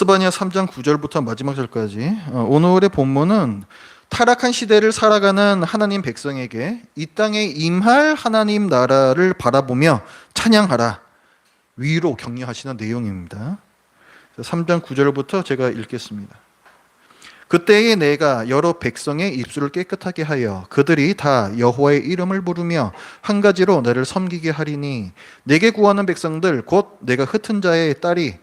스바냐 3장 9절부터 마지막 절까지 오늘의 본문은 타락한 시대를 살아가는 하나님 백성에게 이 땅에 임할 하나님 나라를 바라보며 찬양하라, 위로 격려하시는 내용입니다. 3장 9절부터 제가 읽겠습니다. 그때에 내가 여러 백성의 입술을 깨끗하게 하여 그들이 다 여호와의 이름을 부르며 한 가지로 나를 섬기게 하리니, 내게 구하는 백성들 곧 내가 흩은 자의 딸이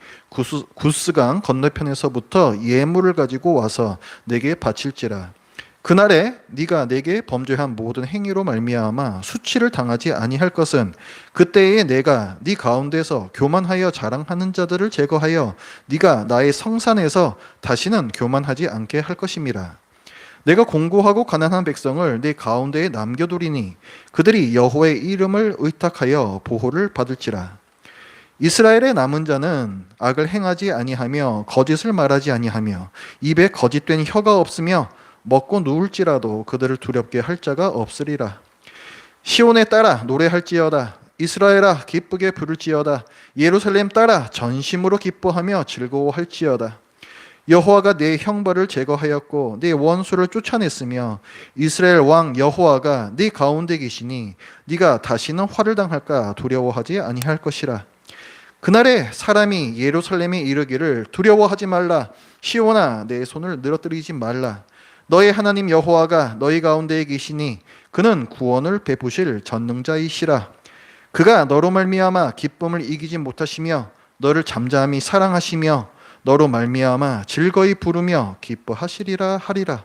구스강 건너편에서부터 예물을 가지고 와서 내게 바칠지라. 그날에 네가 내게 범죄한 모든 행위로 말미암아 수치를 당하지 아니할 것은, 그때에 내가 네 가운데서 교만하여 자랑하는 자들을 제거하여 네가 나의 성산에서 다시는 교만하지 않게 할 것임이라. 내가 공고하고 가난한 백성을 네 가운데에 남겨두리니 그들이 여호와의 이름을 의탁하여 보호를 받을지라. 이스라엘의 남은 자는 악을 행하지 아니하며 거짓을 말하지 아니하며 입에 거짓된 혀가 없으며 먹고 누울지라도 그들을 두렵게 할 자가 없으리라. 시온에 따라 노래할지어다. 이스라엘아 기쁘게 부를지어다. 예루살렘 따라 전심으로 기뻐하며 즐거워할지어다. 여호와가 내 형벌을 제거하였고 내 원수를 쫓아냈으며 이스라엘 왕 여호와가 네 가운데 계시니 네가 다시는 화를 당할까 두려워하지 아니할 것이라. 그날에 사람이 예루살렘에 이르기를 두려워하지 말라. 시온아 내 손을 늘어뜨리지 말라. 너의 하나님 여호와가 너희 가운데에 계시니 그는 구원을 베푸실 전능자이시라. 그가 너로 말미암아 기쁨을 이기지 못하시며 너를 잠잠히 사랑하시며 너로 말미암아 즐거이 부르며 기뻐하시리라 하리라.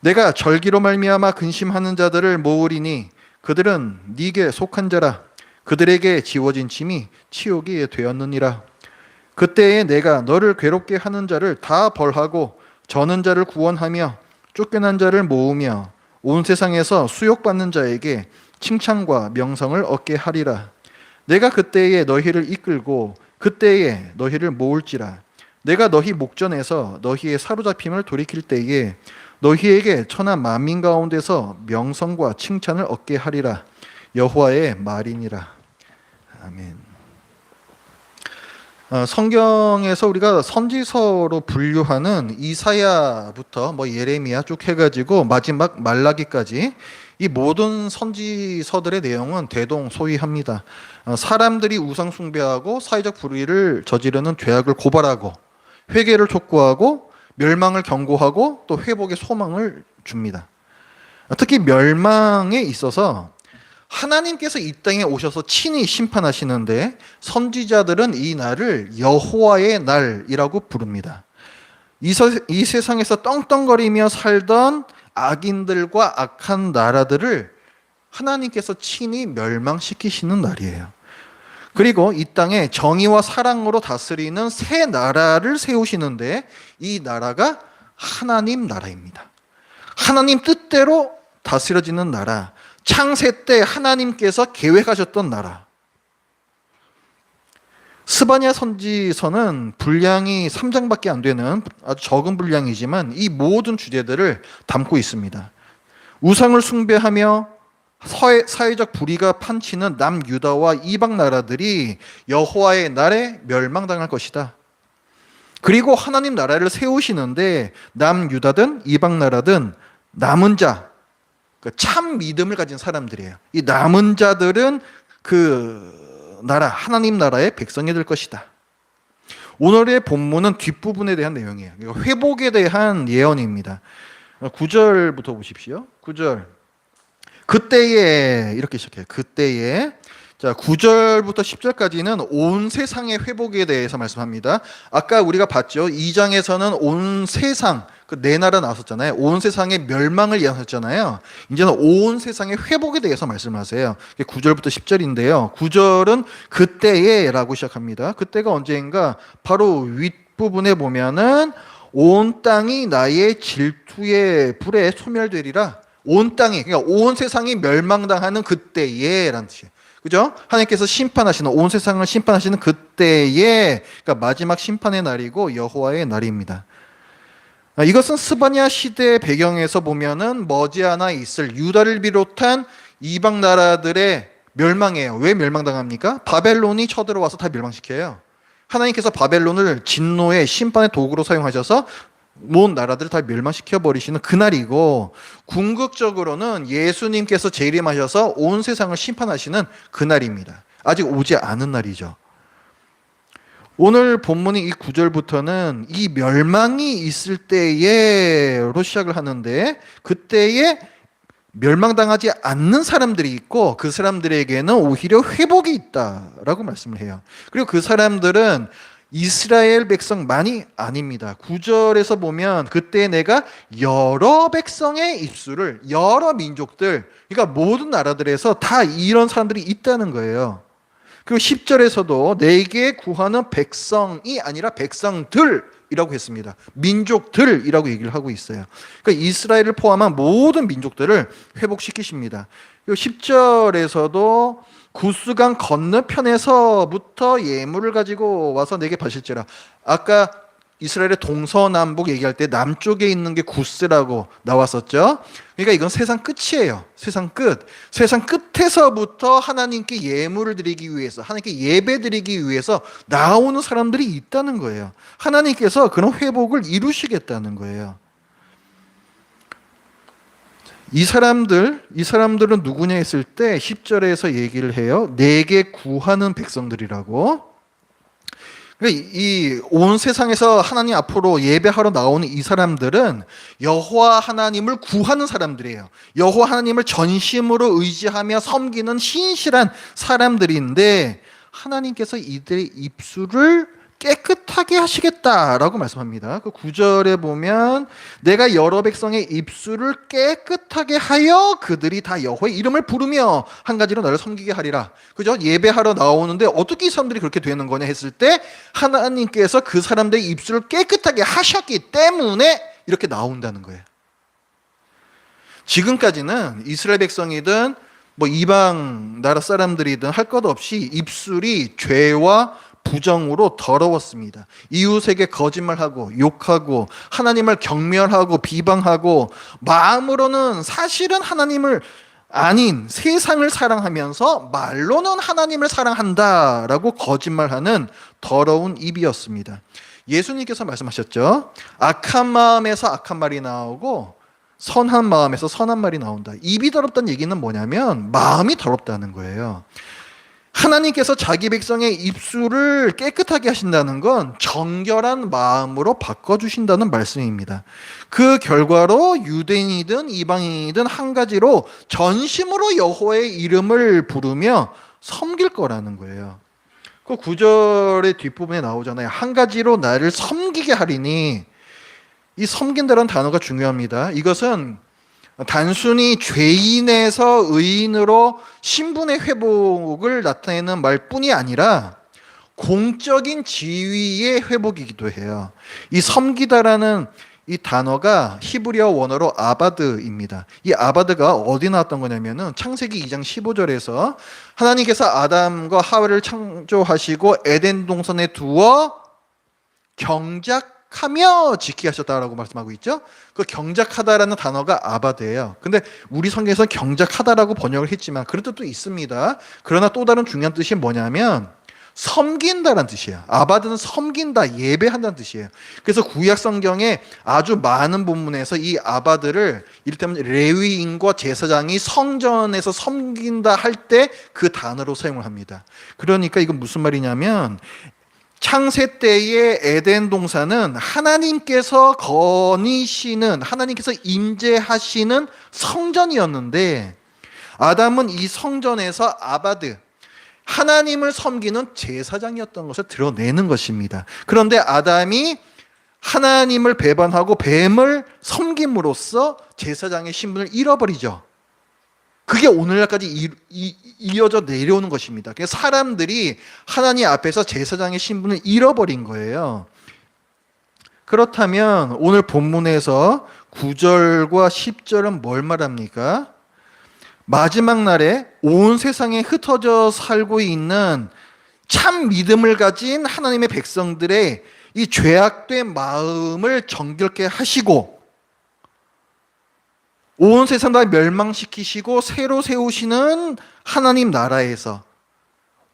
내가 절기로 말미암아 근심하는 자들을 모으리니 그들은 네게 속한 자라. 그들에게 지워진 짐이 치욕이 되었느니라. 그때에 내가 너를 괴롭게 하는 자를 다 벌하고 저는 자를 구원하며 쫓겨난 자를 모으며 온 세상에서 수욕받는 자에게 칭찬과 명성을 얻게 하리라. 내가 그때에 너희를 이끌고 그때에 너희를 모을지라. 내가 너희 목전에서 너희의 사로잡힘을 돌이킬 때에 너희에게 천하 만민 가운데서 명성과 칭찬을 얻게 하리라. 여호와의 말이니라. 아멘. 성경에서 우리가 선지서로 분류하는 이사야부터 예레미야 쭉 해가지고 마지막 말라기까지 이 모든 선지서들의 내용은 대동소이합니다. 사람들이 우상 숭배하고 사회적 불의를 저지르는 죄악을 고발하고 회개를 촉구하고 멸망을 경고하고 또 회복의 소망을 줍니다. 특히 멸망에 있어서 하나님께서 이 땅에 오셔서 친히 심판하시는데 선지자들은 이 날을 여호와의 날이라고 부릅니다. 이 세상에서 떵떵거리며 살던 악인들과 악한 나라들을 하나님께서 친히 멸망시키시는 날이에요. 그리고 이 땅에 정의와 사랑으로 다스리는 새 나라를 세우시는데 이 나라가 하나님 나라입니다. 하나님 뜻대로 다스려지는 나라, 창세 때 하나님께서 계획하셨던 나라. 스바냐 선지서는 분량이 3장밖에 안 되는 아주 적은 분량이지만 이 모든 주제들을 담고 있습니다. 우상을 숭배하며 사회적 불의가 판치는 남유다와 이방 나라들이 여호와의 날에 멸망당할 것이다. 그리고 하나님 나라를 세우시는데 남유다든 이방 나라든 남은 자, 참 믿음을 가진 사람들이에요. 이 남은 자들은 그 나라, 하나님 나라의 백성이 될 것이다. 오늘의 본문은 뒷부분에 대한 내용이에요. 회복에 대한 예언입니다. 9절부터 보십시오. 9절. 그때에 이렇게 시작해요. 그때에. 자, 9절부터 10절까지는 온 세상의 회복에 대해서 말씀합니다. 아까 우리가 봤죠. 2장에서는 온 세상, 네 나라 나왔었잖아요. 온 세상의 멸망을 예언했잖아요. 이제는 온 세상의 회복에 대해서 말씀하세요. 9절부터 10절인데요. 9절은 그때에 라고 시작합니다. 그때가 언제인가? 바로 윗부분에 보면은 온 땅이 나의 질투의 불에 소멸되리라. 온 땅이, 그러니까 온 세상이 멸망당하는 그때에 라는 뜻이에요. 그죠? 하나님께서 심판하시는, 온 세상을 심판하시는 그때에, 그러니까 마지막 심판의 날이고 여호와의 날입니다. 이것은 스바냐 시대의 배경에서 보면은 머지않아 있을 유다를 비롯한 이방 나라들의 멸망이에요. 왜 멸망당합니까? 바벨론이 쳐들어와서 다 멸망시켜요. 하나님께서 바벨론을 진노의 심판의 도구로 사용하셔서 모든 나라들을 다 멸망시켜 버리시는 그날이고, 궁극적으로는 예수님께서 재림하셔서 온 세상을 심판하시는 그날입니다. 아직 오지 않은 날이죠. 오늘 본문의 이 9절부터는 이 멸망이 있을 때에로 시작을 하는데, 그때에 멸망당하지 않는 사람들이 있고 그 사람들에게는 오히려 회복이 있다라고 말씀을 해요. 그리고 그 사람들은 이스라엘 백성만이 아닙니다. 9절에서 보면 그때 내가 여러 백성의 입술을, 여러 민족들, 그러니까 모든 나라들에서 다 이런 사람들이 있다는 거예요. 그리고 10절에서도 내게 구하는 백성이 아니라 백성들이라고 했습니다. 민족들이라고 얘기를 하고 있어요. 그러니까 이스라엘을 포함한 모든 민족들을 회복시키십니다. 그리고 10절에서도 구스강 건너편에서부터 예물을 가지고 와서 내게 바실지라. 아까 이스라엘의 동서남북 얘기할 때 남쪽에 있는 게 구스라고 나왔었죠. 그러니까 이건 세상 끝이에요. 세상 끝. 세상 끝에서부터 하나님께 예물을 드리기 위해서, 하나님께 예배 드리기 위해서 나오는 사람들이 있다는 거예요. 하나님께서 그런 회복을 이루시겠다는 거예요. 이 사람들은 누구냐 했을 때 10절에서 얘기를 해요. 내게 구하는 백성들이라고. 이 온 세상에서 하나님 앞으로 예배하러 나오는 이 사람들은 여호와 하나님을 구하는 사람들이에요. 여호와 하나님을 전심으로 의지하며 섬기는 신실한 사람들인데, 하나님께서 이들의 입술을 깨끗하게 하시겠다라고 말씀합니다. 그 9절에 보면 내가 여러 백성의 입술을 깨끗하게 하여 그들이 다 여호와의 이름을 부르며 한 가지로 나를 섬기게 하리라. 그죠? 예배하러 나오는데 어떻게 이 사람들이 그렇게 되는 거냐 했을 때, 하나님께서 그 사람들의 입술을 깨끗하게 하셨기 때문에 이렇게 나온다는 거예요. 지금까지는 이스라엘 백성이든 뭐 이방 나라 사람들이든 할 것 없이 입술이 죄와 부정으로 더러웠습니다. 이웃에게 거짓말하고 욕하고 하나님을 경멸하고 비방하고, 마음으로는 사실은 하나님을 아닌 세상을 사랑하면서 말로는 하나님을 사랑한다라고 거짓말하는 더러운 입이었습니다. 예수님께서 말씀하셨죠. 악한 마음에서 악한 말이 나오고 선한 마음에서 선한 말이 나온다. 입이 더럽다는 얘기는 뭐냐면 마음이 더럽다는 거예요. 하나님께서 자기 백성의 입술을 깨끗하게 하신다는 건 정결한 마음으로 바꿔주신다는 말씀입니다. 그 결과로 유대인이든 이방인이든 한 가지로 전심으로 여호와의 이름을 부르며 섬길 거라는 거예요. 그 9절의 뒷부분에 나오잖아요. 한 가지로 나를 섬기게 하리니. 이 섬긴다는 단어가 중요합니다. 이것은 단순히 죄인에서 의인으로 신분의 회복을 나타내는 말뿐이 아니라 공적인 지위의 회복이기도 해요. 이 섬기다라는 이 단어가 히브리어 원어로 아바드입니다. 이 아바드가 어디 나왔던 거냐면은 창세기 2장 15절에서 하나님께서 아담과 하와를 창조하시고 에덴 동산에 두어 경작하며 지키게 하셨다라고 말씀하고 있죠. 그 경작하다라는 단어가 아바드예요. 근데 우리 성경에서는 경작하다라고 번역을 했지만 그런 뜻도 있습니다. 그러나 또 다른 중요한 뜻이 뭐냐면 섬긴다라는 뜻이에요. 아바드는 섬긴다, 예배한다는 뜻이에요. 그래서 구약 성경에 아주 많은 본문에서 이 아바드를 이를테면 레위인과 제사장이 성전에서 섬긴다 할 때 그 단어로 사용을 합니다. 그러니까 이건 무슨 말이냐면 창세 때의 에덴 동산은 하나님께서 거니시는, 하나님께서 임재하시는 성전이었는데, 아담은 이 성전에서 아바드, 하나님을 섬기는 제사장이었던 것을 드러내는 것입니다. 그런데 아담이 하나님을 배반하고 뱀을 섬김으로써 제사장의 신분을 잃어버리죠. 그게 오늘날까지 이어져 내려오는 것입니다. 그래서 사람들이 하나님 앞에서 제사장의 신분을 잃어버린 거예요. 그렇다면 오늘 본문에서 9절과 10절은 뭘 말합니까? 마지막 날에 온 세상에 흩어져 살고 있는 참 믿음을 가진 하나님의 백성들의 이 죄악된 마음을 정결케 하시고 온 세상 다 멸망시키시고 새로 세우시는 하나님 나라에서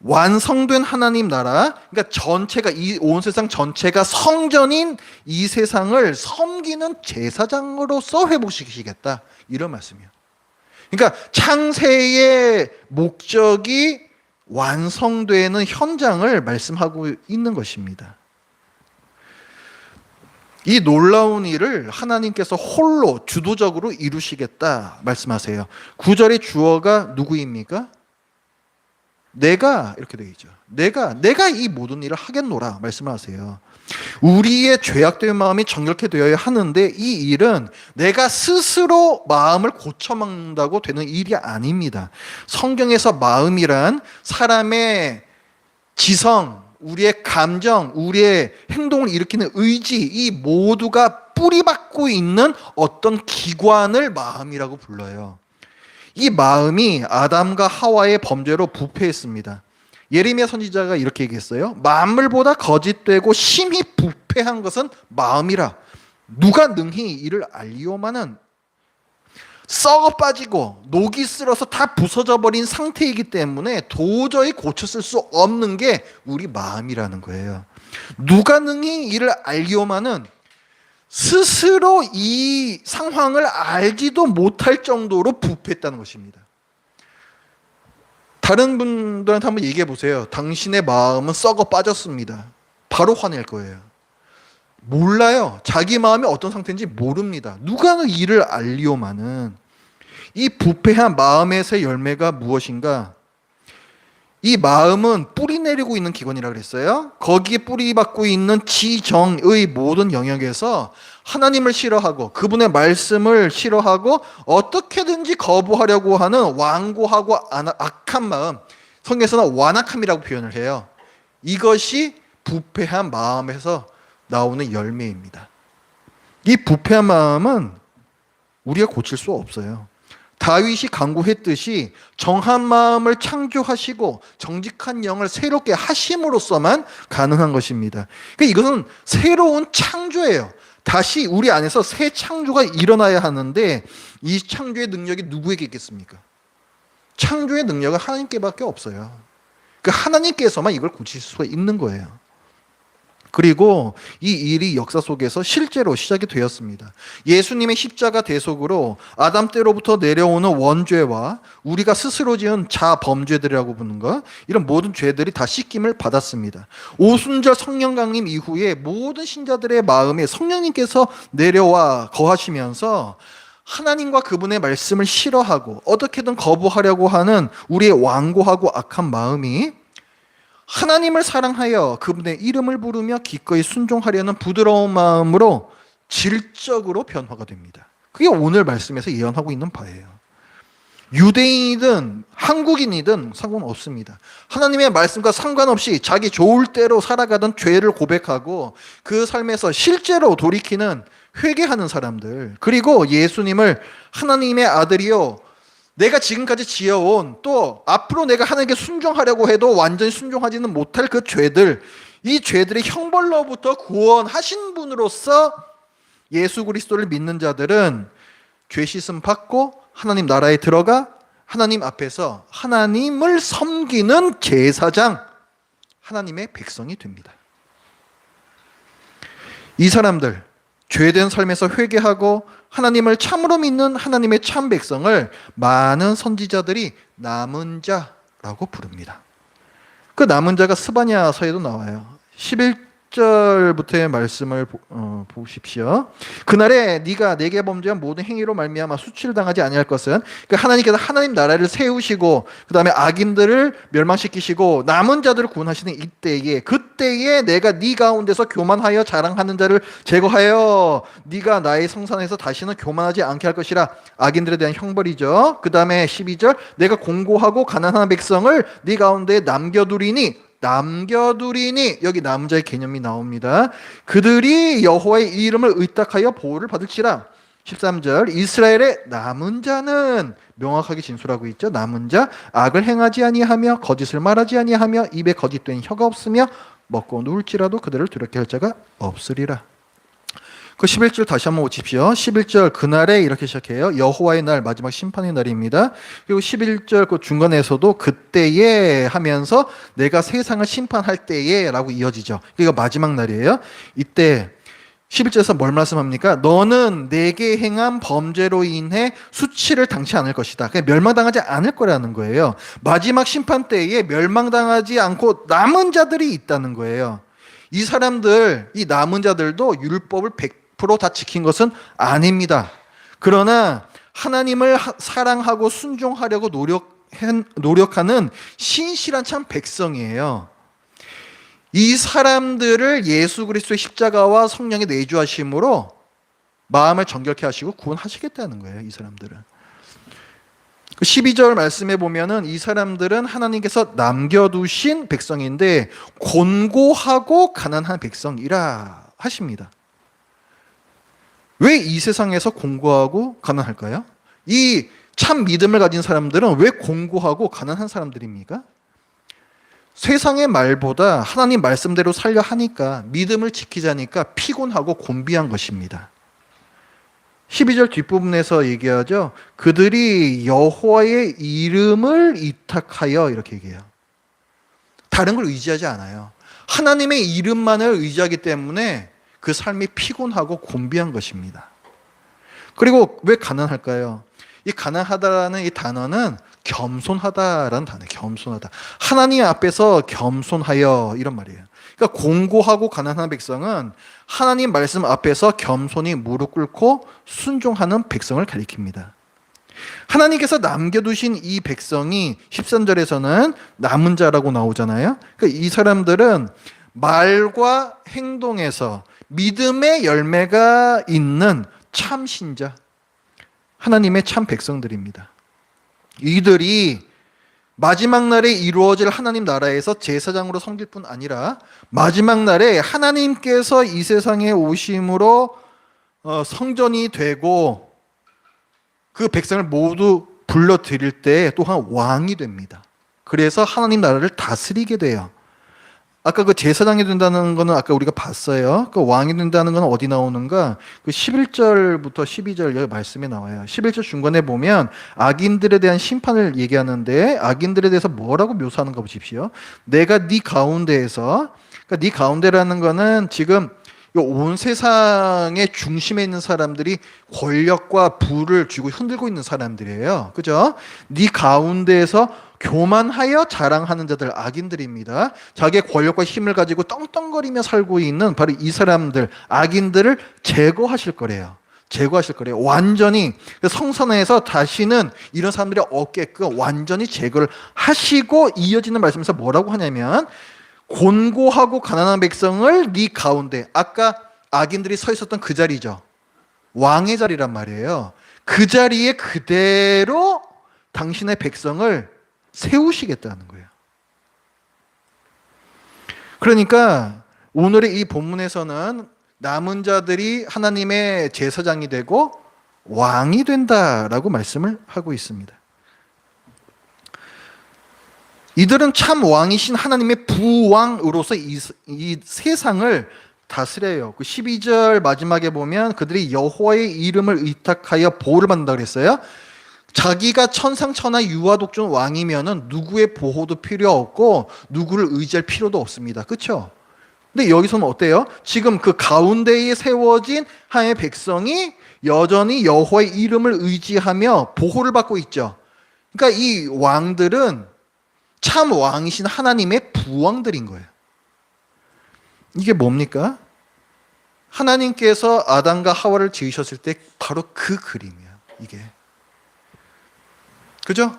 완성된 하나님 나라, 그러니까 전체가, 이 온 세상 전체가 성전인 이 세상을 섬기는 제사장으로서 회복시키시겠다, 이런 말씀이에요. 그러니까 창세의 목적이 완성되는 현장을 말씀하고 있는 것입니다. 이 놀라운 일을 하나님께서 홀로 주도적으로 이루시겠다 말씀하세요. 9절의 주어가 누구입니까? 내가, 이렇게 되어 있죠. 내가 이 모든 일을 하겠노라 말씀을 하세요. 우리의 죄악된 마음이 정결케 되어야 하는데, 이 일은 내가 스스로 마음을 고쳐먹는다고 되는 일이 아닙니다. 성경에서 마음이란 사람의 지성, 우리의 감정, 우리의 행동을 일으키는 의지, 이 모두가 뿌리박고 있는 어떤 기관을 마음이라고 불러요. 이 마음이 아담과 하와의 범죄로 부패했습니다. 예레미야 선지자가 이렇게 얘기했어요. 만물보다 거짓되고 심히 부패한 것은 마음이라. 누가 능히 이를 알리오마는. 썩어 빠지고 녹이 쓸어서 다 부서져 버린 상태이기 때문에 도저히 고쳤을 수 없는 게 우리 마음이라는 거예요. 누가 능히 이를 알리오마는 스스로 이 상황을 알지도 못할 정도로 부패했다는 것입니다. 다른 분들한테 한번 얘기해 보세요. 당신의 마음은 썩어 빠졌습니다. 바로 화낼 거예요. 몰라요. 자기 마음이 어떤 상태인지 모릅니다. 누가 이를 알리오마는. 이 부패한 마음에서의 열매가 무엇인가? 이 마음은 뿌리 내리고 있는 기관이라 그랬어요. 거기에 뿌리 받고 있는 지정의 모든 영역에서 하나님을 싫어하고 그분의 말씀을 싫어하고 어떻게든지 거부하려고 하는 완고하고 악한 마음, 성경에서는 완악함이라고 표현을 해요. 이것이 부패한 마음에서 나오는 열매입니다. 이 부패한 마음은 우리가 고칠 수 없어요. 다윗이 간구했듯이 정한 마음을 창조하시고 정직한 영을 새롭게 하심으로써만 가능한 것입니다. 그러니까 이것은 새로운 창조예요. 다시 우리 안에서 새 창조가 일어나야 하는데, 이 창조의 능력이 누구에게 있겠습니까? 창조의 능력은 하나님께밖에 없어요. 그러니까 하나님께서만 이걸 고칠 수가 있는 거예요. 그리고 이 일이 역사 속에서 실제로 시작이 되었습니다. 예수님의 십자가 대속으로 아담 때로부터 내려오는 원죄와 우리가 스스로 지은 자범죄들이라고 부르는 것, 이런 모든 죄들이 다 씻김을 받았습니다. 오순절 성령 강림 이후에 모든 신자들의 마음에 성령님께서 내려와 거하시면서 하나님과 그분의 말씀을 싫어하고 어떻게든 거부하려고 하는 우리의 완고하고 악한 마음이 하나님을 사랑하여 그분의 이름을 부르며 기꺼이 순종하려는 부드러운 마음으로 질적으로 변화가 됩니다. 그게 오늘 말씀에서 예언하고 있는 바예요. 유대인이든 한국인이든 상관없습니다. 하나님의 말씀과 상관없이 자기 좋을 대로 살아가던 죄를 고백하고 그 삶에서 실제로 돌이키는, 회개하는 사람들, 그리고 예수님을 하나님의 아들이요, 내가 지금까지 지어온, 또 앞으로 내가 하나님께 순종하려고 해도 완전히 순종하지는 못할 그 죄들, 이 죄들의 형벌로부터 구원하신 분으로서 예수 그리스도를 믿는 자들은 죄 씻음 받고 하나님 나라에 들어가 하나님 앞에서 하나님을 섬기는 제사장, 하나님의 백성이 됩니다. 이 사람들, 죄된 삶에서 회개하고 하나님을 참으로 믿는 하나님의 참 백성을 많은 선지자들이 남은 자라고 부릅니다. 그 남은 자가 스바냐서에도 나와요. 11절부터의 말씀을 보십시오. 그날에 네가 내게 범죄한 모든 행위로 말미암아 수치를 당하지 아니할 것은, 그러니까 하나님께서 하나님 나라를 세우시고 그 다음에 악인들을 멸망시키시고 남은 자들을 구원하시는 이때에, 그때에 내가 네 가운데서 교만하여 자랑하는 자를 제거하여 네가 나의 성산에서 다시는 교만하지 않게 할 것이라. 악인들에 대한 형벌이죠. 그 다음에 12절, 내가 공고하고 가난한 백성을 네 가운데 남겨두리니, 여기 남은 자의 개념이 나옵니다. 그들이 여호와의 이름을 의탁하여 보호를 받을지라. 13절, 이스라엘의 남은 자는 명확하게 진술하고 있죠. 남은 자, 악을 행하지 아니하며 거짓을 말하지 아니하며 입에 거짓된 혀가 없으며 먹고 누울지라도 그들을 두렵게 할 자가 없으리라. 그 11절 다시 한번 보십시오. 11절 그날에 이렇게 시작해요. 여호와의 날, 마지막 심판의 날입니다. 그리고 11절 그 중간에서도 그때에 하면서 내가 세상을 심판할 때에 라고 이어지죠. 이거 마지막 날이에요. 이때 11절에서 뭘 말씀합니까? 너는 내게 행한 범죄로 인해 수치를 당치 않을 것이다. 그냥 멸망당하지 않을 거라는 거예요. 마지막 심판 때에 멸망당하지 않고 남은 자들이 있다는 거예요. 이 사람들, 이 남은 자들도 율법을 100%다 지킨 것은 아닙니다. 그러나 하나님을 사랑하고 순종하려고 노력하는 신실한 참 백성이에요. 이 사람들을 예수 그리스도의 십자가와 성령의 내주하심으로 마음을 정결케 하시고 구원하시겠다는 거예요. 이 사람들은. 12절 말씀에 보면은 이 사람들은 하나님께서 남겨두신 백성인데 곤고하고 가난한 백성이라 하십니다. 왜 이 세상에서 곤고하고 가난할까요? 이 참 믿음을 가진 사람들은 왜 곤고하고 가난한 사람들입니까? 세상의 말보다 하나님 말씀대로 살려 하니까, 믿음을 지키자니까 피곤하고 곤비한 것입니다. 12절 뒷부분에서 얘기하죠. 그들이 여호와의 이름을 이탁하여 이렇게 얘기해요. 다른 걸 의지하지 않아요. 하나님의 이름만을 의지하기 때문에 그 삶이 피곤하고 곤비한 것입니다. 그리고 왜 가난할까요? 이 가난하다라는 이 단어는 겸손하다라는 단어예요. 겸손하다. 하나님 앞에서 겸손하여 이런 말이에요. 그러니까 공고하고 가난한 백성은 하나님 말씀 앞에서 겸손히 무릎 꿇고 순종하는 백성을 가리킵니다. 하나님께서 남겨두신 이 백성이 13절에서는 남은 자라고 나오잖아요. 그러니까 이 사람들은 말과 행동에서 믿음의 열매가 있는 참 신자, 하나님의 참 백성들입니다. 이들이 마지막 날에 이루어질 하나님 나라에서 제사장으로 섬길 뿐 아니라 마지막 날에 하나님께서 이 세상에 오심으로 성전이 되고 그 백성을 모두 불러들일 때 또한 왕이 됩니다. 그래서 하나님 나라를 다스리게 돼요. 아까 그 제사장이 된다는 거는 아까 우리가 봤어요. 그 왕이 된다는 건 어디 나오는가? 그 11절부터 12절 여기 말씀에 나와요. 11절 중간에 보면 악인들에 대한 심판을 얘기하는데 악인들에 대해서 뭐라고 묘사하는가 보십시오. 내가 네 가운데에서, 그러니까 네 가운데라는 거는 지금 온 세상의 중심에 있는 사람들이 권력과 부를 쥐고 흔들고 있는 사람들이에요. 그죠? 네 가운데에서 교만하여 자랑하는 자들, 악인들입니다. 자기의 권력과 힘을 가지고 떵떵거리며 살고 있는 바로 이 사람들, 악인들을 제거하실 거래요. 제거하실 거래요. 완전히 성산에서 다시는 이런 사람들이 없게끔 완전히 제거를 하시고, 이어지는 말씀에서 뭐라고 하냐면 곤고하고 가난한 백성을 네 가운데, 아까 악인들이 서 있었던 그 자리죠. 왕의 자리란 말이에요. 그 자리에 그대로 당신의 백성을 세우시겠다는 거예요. 그러니까 오늘의 이 본문에서는 남은 자들이 하나님의 제사장이 되고 왕이 된다라고 말씀을 하고 있습니다. 이들은 참 왕이신 하나님의 부왕으로서 이 세상을 다스려요. 그 12절 마지막에 보면 그들이 여호와의 이름을 의탁하여 보호를 받는다 그랬어요. 자기가 천상천하 유아독존 왕이면은 누구의 보호도 필요 없고 누구를 의지할 필요도 없습니다. 그렇죠? 근데 여기서는 어때요? 지금 그 가운데에 세워진 하나님의 백성이 여전히 여호와의 이름을 의지하며 보호를 받고 있죠. 그러니까 이 왕들은 참 왕이신 하나님의 부왕들인 거예요. 이게 뭡니까? 하나님께서 아담과 하와를 지으셨을 때 바로 그 그림이에요. 이게. 그죠?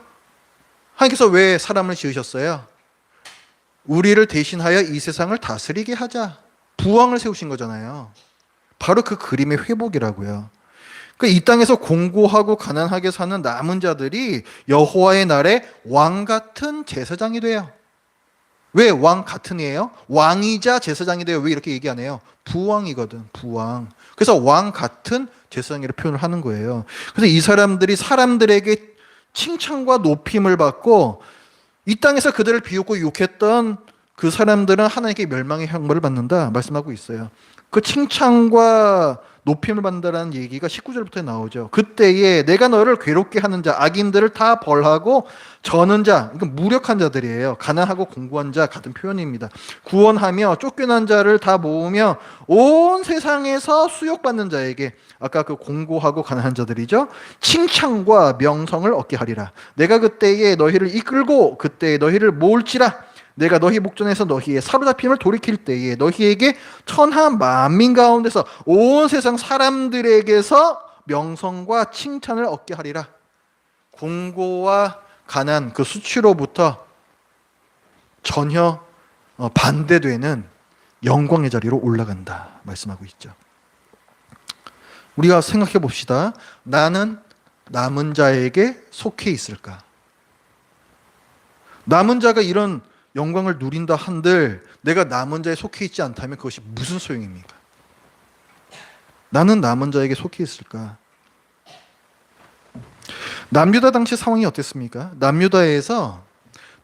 하나님께서 왜 사람을 지으셨어요? 우리를 대신하여 이 세상을 다스리게 하자. 부왕을 세우신 거잖아요. 바로 그 그림의 회복이라고요. 그러니까 이 땅에서 공고하고 가난하게 사는 남은 자들이 여호와의 날에 왕 같은 제사장이 돼요. 왜 왕 같은이에요? 왕이자 제사장이 돼요. 왜 이렇게 얘기 안 해요? 부왕이거든, 부왕. 그래서 왕 같은 제사장이라고 표현을 하는 거예요. 그래서 이 사람들이 사람들에게 칭찬과 높임을 받고, 이 땅에서 그들을 비웃고 욕했던 그 사람들은 하나님께 멸망의 형벌을 받는다 말씀하고 있어요. 그 칭찬과 높임을 받는다라는 얘기가 19절부터 나오죠. 그때에 내가 너를 괴롭게 하는 자, 악인들을 다 벌하고 저는 자, 이건 무력한 자들이에요. 가난하고 공고한 자 같은 표현입니다. 구원하며 쫓겨난 자를 다 모으며 온 세상에서 수욕받는 자에게, 아까 그 공고하고 가난한 자들이죠, 칭찬과 명성을 얻게 하리라. 내가 그때에 너희를 이끌고 그때에 너희를 모을지라. 내가 너희 목전에서 너희의 사로잡힘을 돌이킬 때에 너희에게 천하 만민 가운데서 온 세상 사람들에게서 명성과 칭찬을 얻게 하리라. 공고와 가난, 그 수치로부터 전혀 반대되는 영광의 자리로 올라간다 말씀하고 있죠. 우리가 생각해 봅시다. 나는 남은 자에게 속해 있을까? 남은 자가 이런 영광을 누린다 한들 내가 남은 자에 속해 있지 않다면 그것이 무슨 소용입니까? 나는 남은 자에게 속해 있을까? 남유다 당시 상황이 어땠습니까? 남유다에서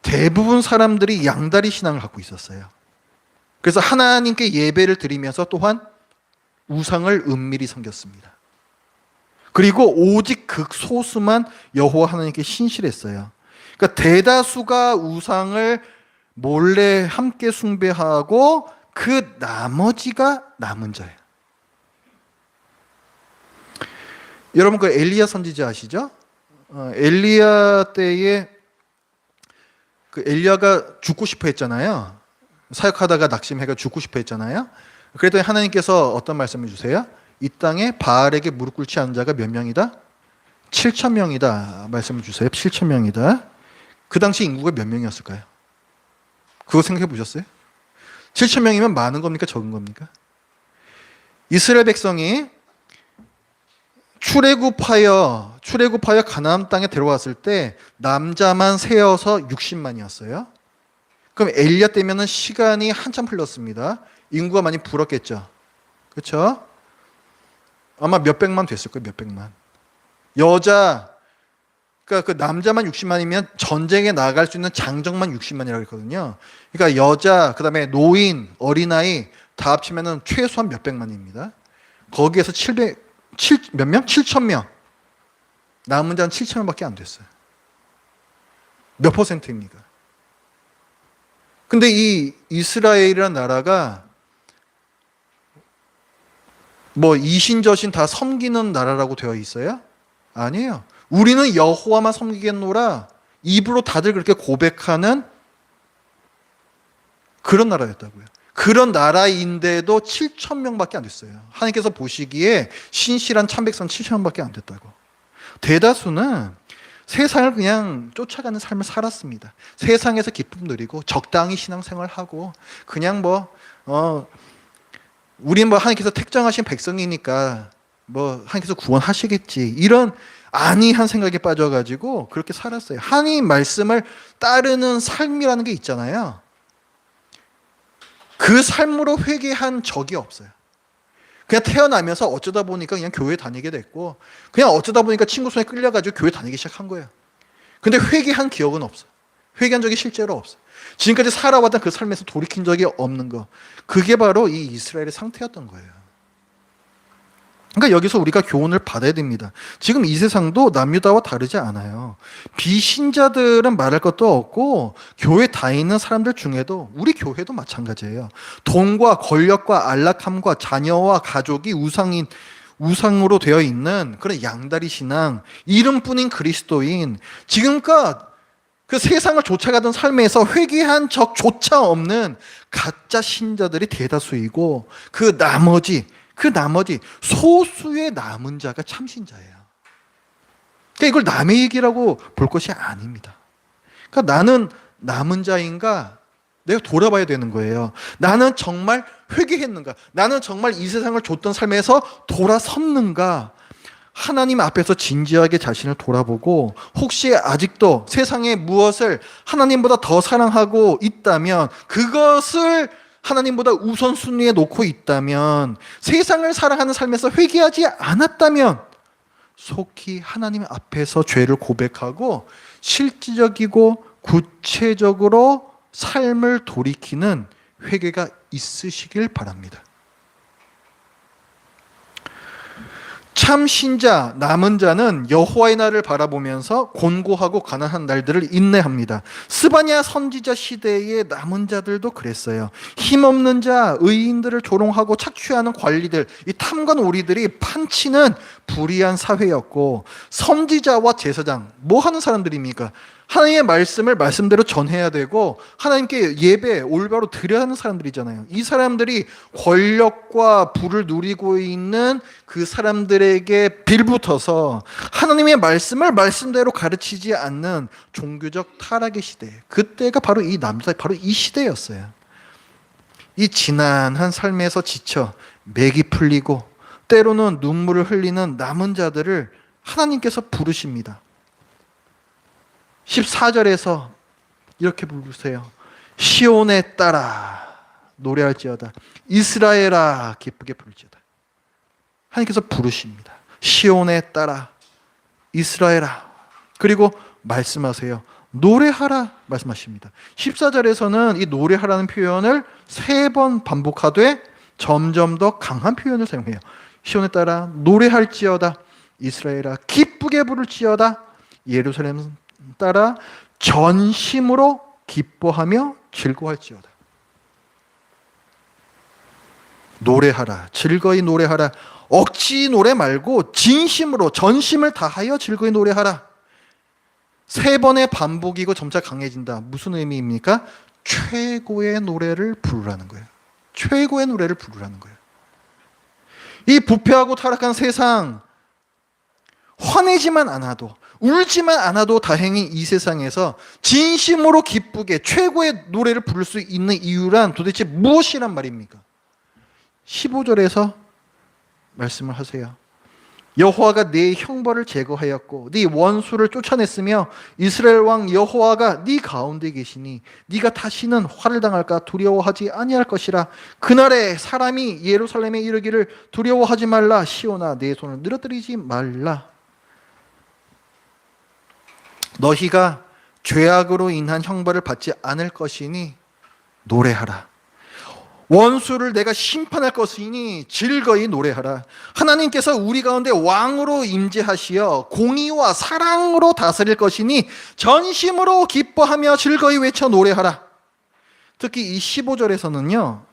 대부분 사람들이 양다리 신앙을 갖고 있었어요. 그래서 하나님께 예배를 드리면서 또한 우상을 은밀히 섬겼습니다. 그리고 오직 극소수만 여호와 하나님께 신실했어요. 그러니까 대다수가 우상을 몰래 함께 숭배하고 그 나머지가 남은 자예요. 여러분 그 엘리야 선지자 아시죠? 엘리야 때에 그 엘리야가 죽고 싶어 했잖아요. 사역하다가 낙심해가 죽고 싶어 했잖아요. 그랬더니 하나님께서 어떤 말씀을 주세요? 이 땅에 바알에게 무릎 꿇지 않은 자가 몇 명이다? 7천 명이다 말씀을 주세요. 7천 명이다. 그 당시 인구가 몇 명이었을까요? 그거 생각해 보셨어요? 7천 명이면 많은 겁니까? 적은 겁니까? 이스라엘 백성이 출애굽하여 가나안 땅에 들어왔을 때 남자만 세어서 60만이었어요. 그럼 엘리야 때면은 시간이 한참 흘렀습니다. 인구가 많이 불었겠죠. 그렇죠? 아마 몇백만 됐을 거예요. 몇백만. 여자, 그러니까 그 남자만 60만이면 전쟁에 나갈 수 있는 장정만 60만이라고 했거든요. 그러니까 여자, 그다음에 노인, 어린아이 다 합치면은 최소한 몇백만입니다. 거기에서 몇 명? 7천 명. 남은 자는 7천 명밖에 안 됐어요. 몇 퍼센트입니까? 근데 이 이스라엘이라는 나라가 뭐 이신저신 다 섬기는 나라라고 되어 있어요? 아니에요. 우리는 여호와만 섬기겠노라 입으로 다들 그렇게 고백하는 그런 나라였다고요. 그런 나라인데도 7천 명밖에 안 됐어요. 하나님께서 보시기에 신실한 참백성 7천 명밖에 안 됐다고. 대다수는 세상을 그냥 쫓아가는 삶을 살았습니다. 세상에서 기쁨 누리고 적당히 신앙생활하고 그냥 우린 하나님께서 택정하신 백성이니까 하나님께서 구원하시겠지 이런 안이한 생각에 빠져가지고 그렇게 살았어요. 하나님 말씀을 따르는 삶이라는 게 있잖아요. 그 삶으로 회개한 적이 없어요. 그냥 태어나면서 어쩌다 보니까 그냥 교회 다니게 됐고 그냥 어쩌다 보니까 친구 손에 끌려가지고 교회 다니기 시작한 거예요. 근데 회개한 기억은 없어요. 회개한 적이 실제로 없어요. 지금까지 살아왔던 그 삶에서 돌이킨 적이 없는 거. 그게 바로 이 이스라엘의 상태였던 거예요. 그러니까 여기서 우리가 교훈을 받아야 됩니다. 지금 이 세상도 남유다와 다르지 않아요. 비신자들은 말할 것도 없고 교회 다니는 사람들 중에도 우리 교회도 마찬가지예요. 돈과 권력과 안락함과 자녀와 가족이 우상으로 되어 있는 그런 양다리 신앙, 이름뿐인 그리스도인, 지금껏 그 세상을 쫓아가던 삶에서 회개한 적조차 없는 가짜 신자들이 대다수이고 그 나머지 소수의 남은 자가 참신자예요. 그러니까 이걸 남의 얘기라고 볼 것이 아닙니다. 그러니까 나는 남은 자인가? 내가 돌아봐야 되는 거예요. 나는 정말 회개했는가? 나는 정말 이 세상을 줬던 삶에서 돌아섰는가? 하나님 앞에서 진지하게 자신을 돌아보고 혹시 아직도 세상에 무엇을 하나님보다 더 사랑하고 있다면 그것을 하나님보다 우선순위에 놓고 있다면 세상을 살아가는 삶에서 회개하지 않았다면 속히 하나님 앞에서 죄를 고백하고 실질적이고 구체적으로 삶을 돌이키는 회개가 있으시길 바랍니다. 참 신자, 남은 자는 여호와의 날을 바라보면서 곤고하고 가난한 날들을 인내합니다. 스바냐 선지자 시대의 남은 자들도 그랬어요. 힘없는 자, 의인들을 조롱하고 착취하는 관리들, 이 탐관 오리들이 판치는 불의한 사회였고, 선지자와 제사장, 뭐 하는 사람들입니까? 하나님의 말씀을 말씀대로 전해야 되고 하나님께 예배 올바로 드려야 하는 사람들이잖아요. 이 사람들이 권력과 부를 누리고 있는 그 사람들에게 빌붙어서 하나님의 말씀을 말씀대로 가르치지 않는 종교적 타락의 시대, 그때가 바로 이 남자, 바로 이 시대였어요. 이 지난한 삶에서 지쳐 맥이 풀리고 때로는 눈물을 흘리는 남은 자들을 하나님께서 부르십니다. 14절에서 이렇게 부르세요. 시온에 따라 노래할지어다. 이스라엘아 기쁘게 부를지어다. 하나님께서 부르십니다. 시온에 따라 이스라엘아. 그리고 말씀하세요. 노래하라 말씀하십니다. 14절에서는 이 노래하라는 표현을 3번 반복하되 점점 더 강한 표현을 사용해요. 시온에 따라 노래할지어다. 이스라엘아 기쁘게 부를지어다. 예루살렘 따라 전심으로 기뻐하며 즐거워할지어다. 노래하라, 즐거이 노래하라. 억지 노래 말고 진심으로 전심을 다하여 즐거이 노래하라. 3번의 반복이고 점차 강해진다. 무슨 의미입니까? 최고의 노래를 부르라는 거예요. 최고의 노래를 부르라는 거예요. 이 부패하고 타락한 세상, 화내지만 않아도, 울지만 않아도 다행히 이 세상에서 진심으로 기쁘게 최고의 노래를 부를 수 있는 이유란 도대체 무엇이란 말입니까? 15절에서 말씀을 하세요. 여호와가 네 형벌을 제거하였고 네 원수를 쫓아냈으며 이스라엘 왕 여호와가 네 가운데 계시니 네가 다시는 화를 당할까 두려워하지 아니할 것이라. 그날에 사람이 예루살렘에 이르기를 두려워하지 말라. 시온아 내 손을 늘어뜨리지 말라. 너희가 죄악으로 인한 형벌을 받지 않을 것이니 노래하라. 원수를 내가 심판할 것이니 즐거이 노래하라. 하나님께서 우리 가운데 왕으로 임재하시어 공의와 사랑으로 다스릴 것이니 전심으로 기뻐하며 즐거이 외쳐 노래하라. 특히 이 15절에서는요,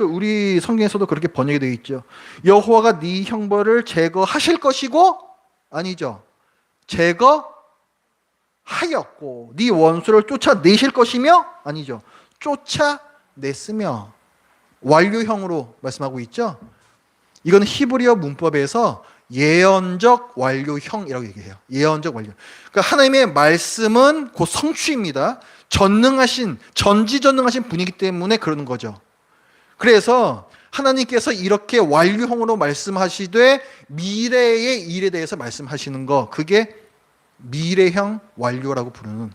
우리 성경에서도 그렇게 번역이 되어 있죠. 여호와가 네 형벌을 제거하실 것이고, 아니죠, 제거하였고 네 원수를 쫓아내실 것이며, 아니죠, 쫓아냈으며. 완료형으로 말씀하고 있죠. 이건 히브리어 문법에서 예언적 완료형이라고 얘기해요. 예언적 완료. 그러니까 하나님의 말씀은 곧 성취입니다. 전지전능하신 분이기 때문에 그러는 거죠. 그래서 하나님께서 이렇게 완료형으로 말씀하시되 미래의 일에 대해서 말씀하시는 거, 그게 미래형 완료라고 부르는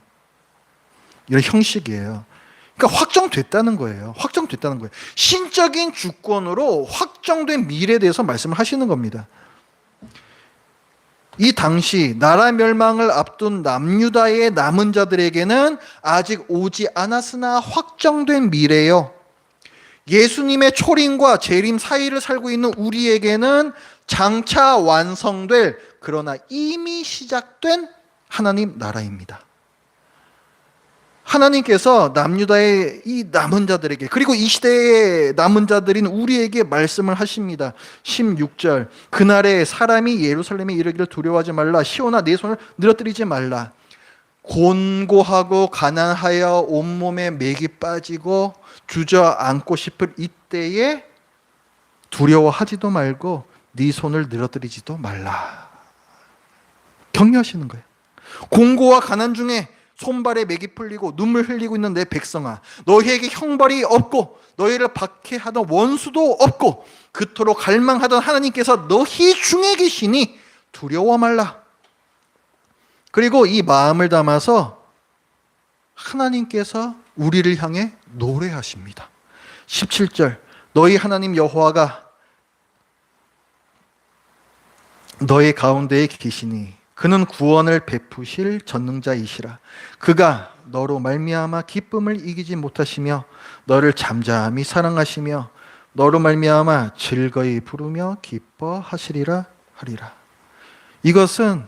이런 형식이에요. 그러니까 확정됐다는 거예요. 확정됐다는 거예요. 신적인 주권으로 확정된 미래에 대해서 말씀을 하시는 겁니다. 이 당시 나라 멸망을 앞둔 남유다의 남은 자들에게는 아직 오지 않았으나 확정된 미래요. 예수님의 초림과 재림 사이를 살고 있는 우리에게는 장차 완성될, 그러나 이미 시작된 하나님 나라입니다. 하나님께서 남유다의 이 남은 자들에게, 그리고 이 시대의 남은 자들인 우리에게 말씀을 하십니다. 16절, 그날에 사람이 예루살렘에 이르기를 두려워하지 말라. 시온아 내 손을 늘어뜨리지 말라. 곤고하고 가난하여 온몸에 맥이 빠지고 주저앉고 싶을 이때에 두려워하지도 말고 네 손을 늘어뜨리지도 말라. 격려하시는 거예요. 공고와 가난 중에 손발에 맥이 풀리고 눈물 흘리고 있는 내 백성아, 너희에게 형벌이 없고 너희를 박해하던 원수도 없고 그토록 갈망하던 하나님께서 너희 중에 계시니 두려워 말라. 그리고 이 마음을 담아서 하나님께서 우리를 향해 노래하십니다. 17절, 너희 하나님 여호와가 너희 가운데에 계시니 그는 구원을 베푸실 전능자이시라. 그가 너로 말미암아 기쁨을 이기지 못하시며 너를 잠잠히 사랑하시며 너로 말미암아 즐거이 부르며 기뻐하시리라 하리라. 이것은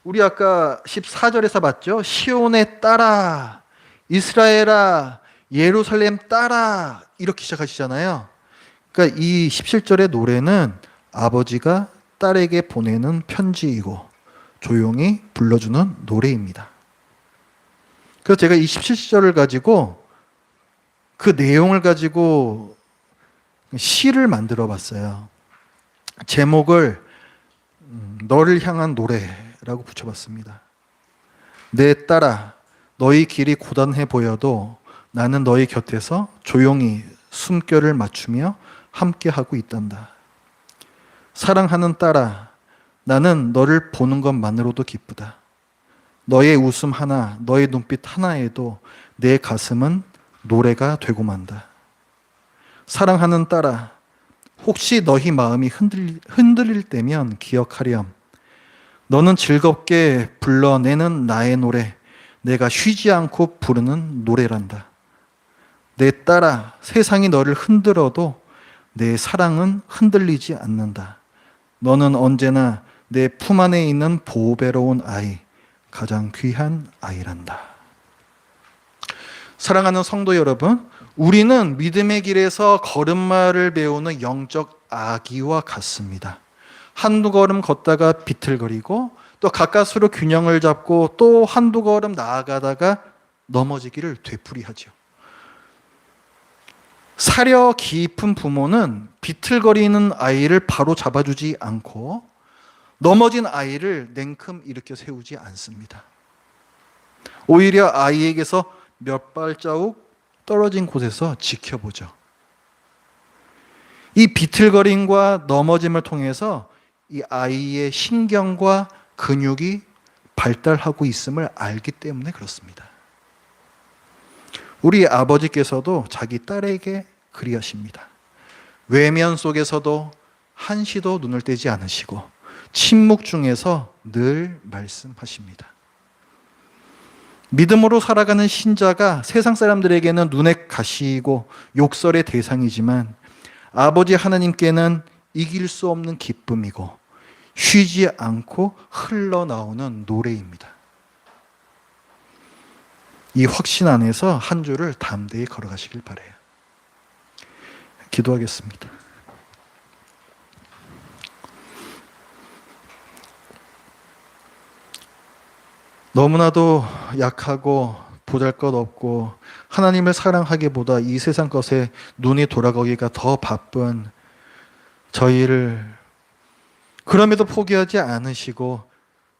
우리 아까 14절에서 봤죠? 시온에 따라, 이스라엘아, 예루살렘 따라, 이렇게 시작하시잖아요. 그러니까 이 17절의 노래는 아버지가 딸에게 보내는 편지이고 조용히 불러주는 노래입니다. 그래서 제가 이 17절을 가지고 그 내용을 가지고 시를 만들어 봤어요. 제목을 너를 향한 노래라고 붙여봤습니다. 내 딸아, 너희 길이 고단해 보여도 나는 너희 곁에서 조용히 숨결을 맞추며 함께하고 있단다. 사랑하는 딸아, 나는 너를 보는 것만으로도 기쁘다. 너의 웃음 하나, 너의 눈빛 하나에도 내 가슴은 노래가 되고 만다. 사랑하는 딸아, 혹시 너희 마음이 흔들릴 때면 기억하렴. 너는 즐겁게 불러내는 나의 노래, 내가 쉬지 않고 부르는 노래란다. 내 딸아, 세상이 너를 흔들어도 내 사랑은 흔들리지 않는다. 너는 언제나 내 품 안에 있는 보배로운 아이, 가장 귀한 아이란다. 사랑하는 성도 여러분, 우리는 믿음의 길에서 걸음마를 배우는 영적 아기와 같습니다. 한두 걸음 걷다가 비틀거리고 또 가까스로 균형을 잡고 또 한두 걸음 나아가다가 넘어지기를 되풀이하죠. 사려 깊은 부모는 비틀거리는 아이를 바로 잡아주지 않고 넘어진 아이를 냉큼 일으켜 세우지 않습니다. 오히려 아이에게서 몇 발자국 떨어진 곳에서 지켜보죠. 이 비틀거림과 넘어짐을 통해서 이 아이의 신경과 근육이 발달하고 있음을 알기 때문에 그렇습니다. 우리 아버지께서도 자기 딸에게 그리하십니다. 외면 속에서도 한시도 눈을 떼지 않으시고 침묵 중에서 늘 말씀하십니다. 믿음으로 살아가는 신자가 세상 사람들에게는 눈에 가시고 욕설의 대상이지만 아버지 하나님께는 이길 수 없는 기쁨이고 쉬지 않고 흘러나오는 노래입니다. 이 확신 안에서 한 주를 담대히 걸어가시길 바라요. 기도하겠습니다. 너무나도 약하고 보잘것없고 하나님을 사랑하기보다 이 세상 것에 눈이 돌아가기가 더 바쁜 저희를 그럼에도 포기하지 않으시고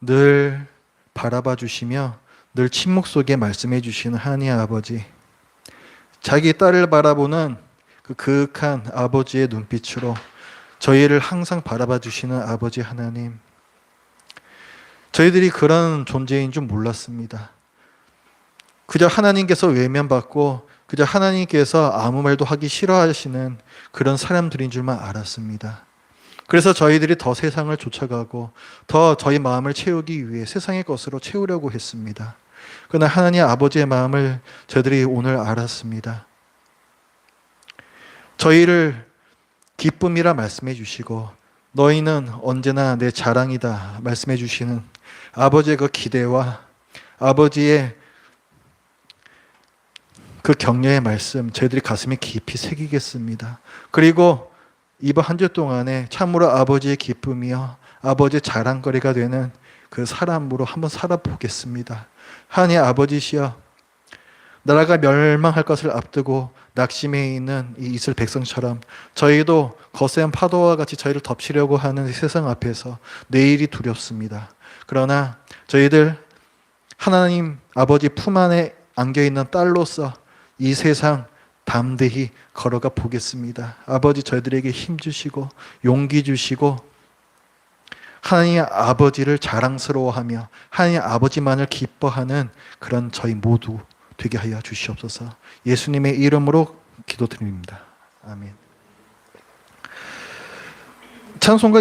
늘 바라봐 주시며 늘 침묵 속에 말씀해 주시는 하나님 아버지, 자기 딸을 바라보는 그 그윽한 아버지의 눈빛으로 저희를 항상 바라봐 주시는 아버지 하나님, 저희들이 그런 존재인 줄 몰랐습니다. 그저 하나님께서 외면받고 그저 하나님께서 아무 말도 하기 싫어하시는 그런 사람들인 줄만 알았습니다. 그래서 저희들이 더 세상을 쫓아가고 더 저희 마음을 채우기 위해 세상의 것으로 채우려고 했습니다. 그러나 하나님 아버지의 마음을 저희들이 오늘 알았습니다. 저희를 기쁨이라 말씀해 주시고 너희는 언제나 내 자랑이다 말씀해 주시는 아버지의 그 기대와 아버지의 그 격려의 말씀 저희들이 가슴에 깊이 새기겠습니다. 그리고 이번 한 주 동안에 참으로 아버지의 기쁨이요 아버지의 자랑거리가 되는 그 사람으로 한번 살아보겠습니다. 하나님 아버지시여, 나라가 멸망할 것을 앞두고 낙심해 있는 이 이스라엘 백성처럼 저희도 거센 파도와 같이 저희를 덮치려고 하는 세상 앞에서 내일이 두렵습니다. 그러나 저희들 하나님 아버지 품 안에 안겨있는 딸로서 이 세상 담대히 걸어가 보겠습니다. 아버지 저희들에게 힘 주시고 용기 주시고 하나님 아버지를 자랑스러워하며 하나님 아버지만을 기뻐하는 그런 저희 모두 되게 하여 주시옵소서. 예수님의 이름으로 기도드립니다. 아멘. 찬송가